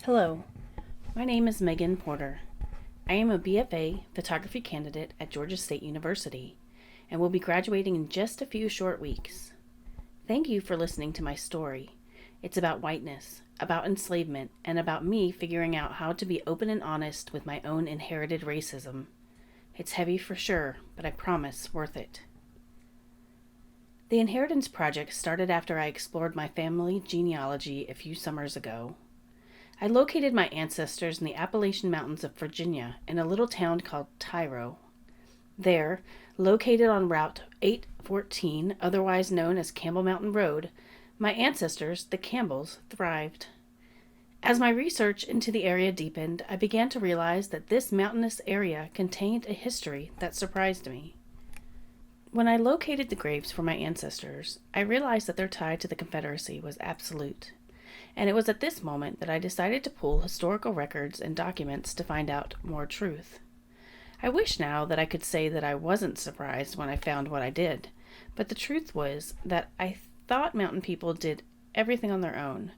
Hello, my name is Megen Porter. I am a BFA photography candidate at Georgia State University and will be graduating in just a few short weeks. Thank you for listening to my story. It's about whiteness, about enslavement, and about me figuring out how to be open and honest with my own inherited racism. It's heavy for sure, but I promise worth it. The Inheritance Project started after I explored my family genealogy a few summers ago. I located my ancestors in the Appalachian Mountains of Virginia in a little town called Tyro. There, located on Route 814, otherwise known as Campbell Mountain Road, my ancestors, the Campbells, thrived. As my research into the area deepened, I began to realize that this mountainous area contained a history that surprised me. When I located the graves for my ancestors, I realized that their tie to the Confederacy was absolute. And it was at this moment that I decided to pull historical records and documents to find out more truth. I wish now that I could say that I wasn't surprised when I found what I did, but the truth was that I thought mountain people did everything on their own.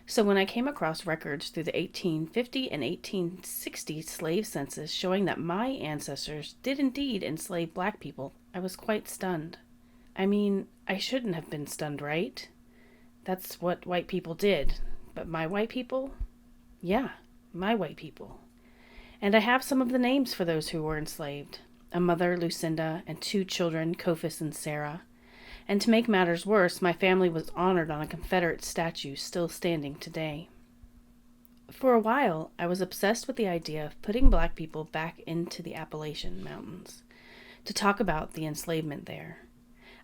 So when I came across records through the 1850 and 1860 slave census showing that my ancestors did indeed enslave black people, I was quite stunned. I mean, I shouldn't have been stunned, right? That's what white people did. But my white people? Yeah, my white people. And I have some of the names for those who were enslaved. A mother, Lucinda, and two children, Kophis and Sarah. And to make matters worse, my family was honored on a Confederate statue still standing today. For a while, I was obsessed with the idea of putting black people back into the Appalachian Mountains to talk about the enslavement there.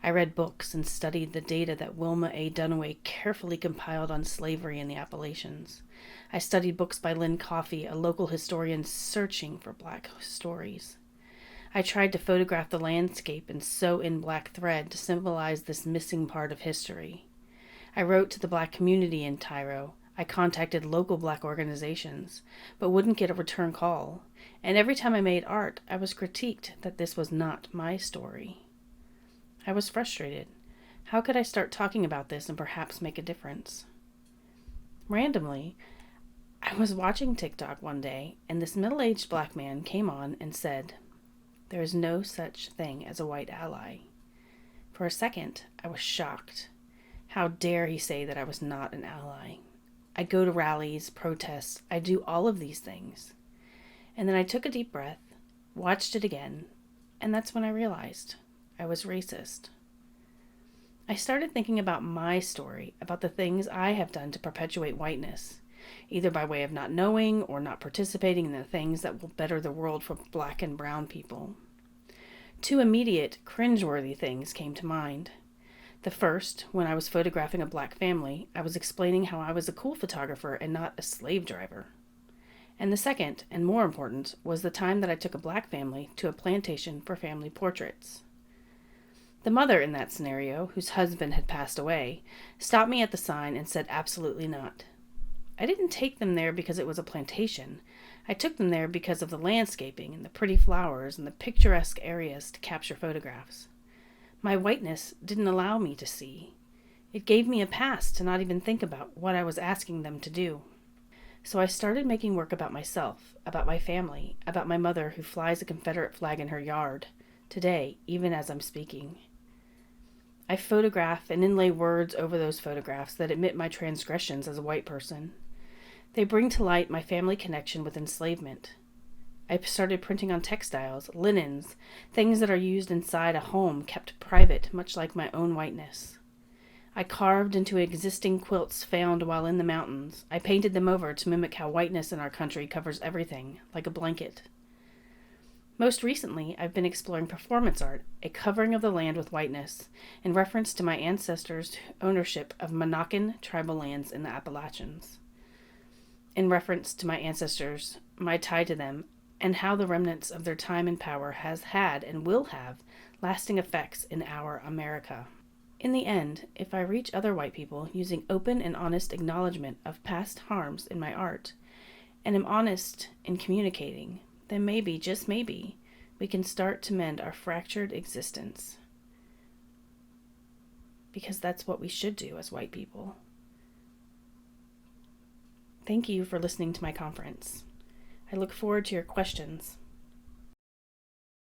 I read books and studied the data that Wilma A. Dunaway carefully compiled on slavery in the Appalachians. I studied books by Lynn Coffey, a local historian searching for black stories. I tried to photograph the landscape and sew in black thread to symbolize this missing part of history. I wrote to the black community in Tyro. I contacted local black organizations, but wouldn't get a return call. And every time I made art, I was critiqued that this was not my story. I was frustrated. How could I start talking about this and perhaps make a difference? Randomly, I was watching TikTok one day, and this middle-aged black man came on and said, "There is no such thing as a white ally." For a second, I was shocked. How dare he say that I was not an ally? I go to rallies, protests, I do all of these things. And then I took a deep breath, watched it again, and that's when I realized I was racist. I started thinking about my story, about the things I have done to perpetuate whiteness, either by way of not knowing or not participating in the things that will better the world for black and brown people. Two immediate, cringeworthy things came to mind. The first, when I was photographing a black family, I was explaining how I was a cool photographer and not a slave driver. And the second, and more important, was the time that I took a black family to a plantation for family portraits. The mother in that scenario, whose husband had passed away, stopped me at the sign and said absolutely not. I didn't take them there because it was a plantation. I took them there because of the landscaping and the pretty flowers and the picturesque areas to capture photographs. My whiteness didn't allow me to see. It gave me a pass to not even think about what I was asking them to do. So I started making work about myself, about my family, about my mother who flies a Confederate flag in her yard, today, even as I'm speaking. I photograph and inlay words over those photographs that admit my transgressions as a white person. They bring to light my family connection with enslavement. I started printing on textiles, linens, things that are used inside a home kept private, much like my own whiteness. I carved into existing quilts found while in the mountains. I painted them over to mimic how whiteness in our country covers everything, like a blanket. Most recently, I've been exploring performance art, a covering of the land with whiteness, in reference to my ancestors' ownership of Monacan tribal lands in the Appalachians. In reference to my ancestors, my tie to them, and how the remnants of their time and power has had and will have lasting effects in our America. In the end, if I reach other white people using open and honest acknowledgement of past harms in my art, and am honest in communicating, then maybe, just maybe, we can start to mend our fractured existence. Because that's what we should do as white people. Thank you for listening to my conference. I look forward to your questions.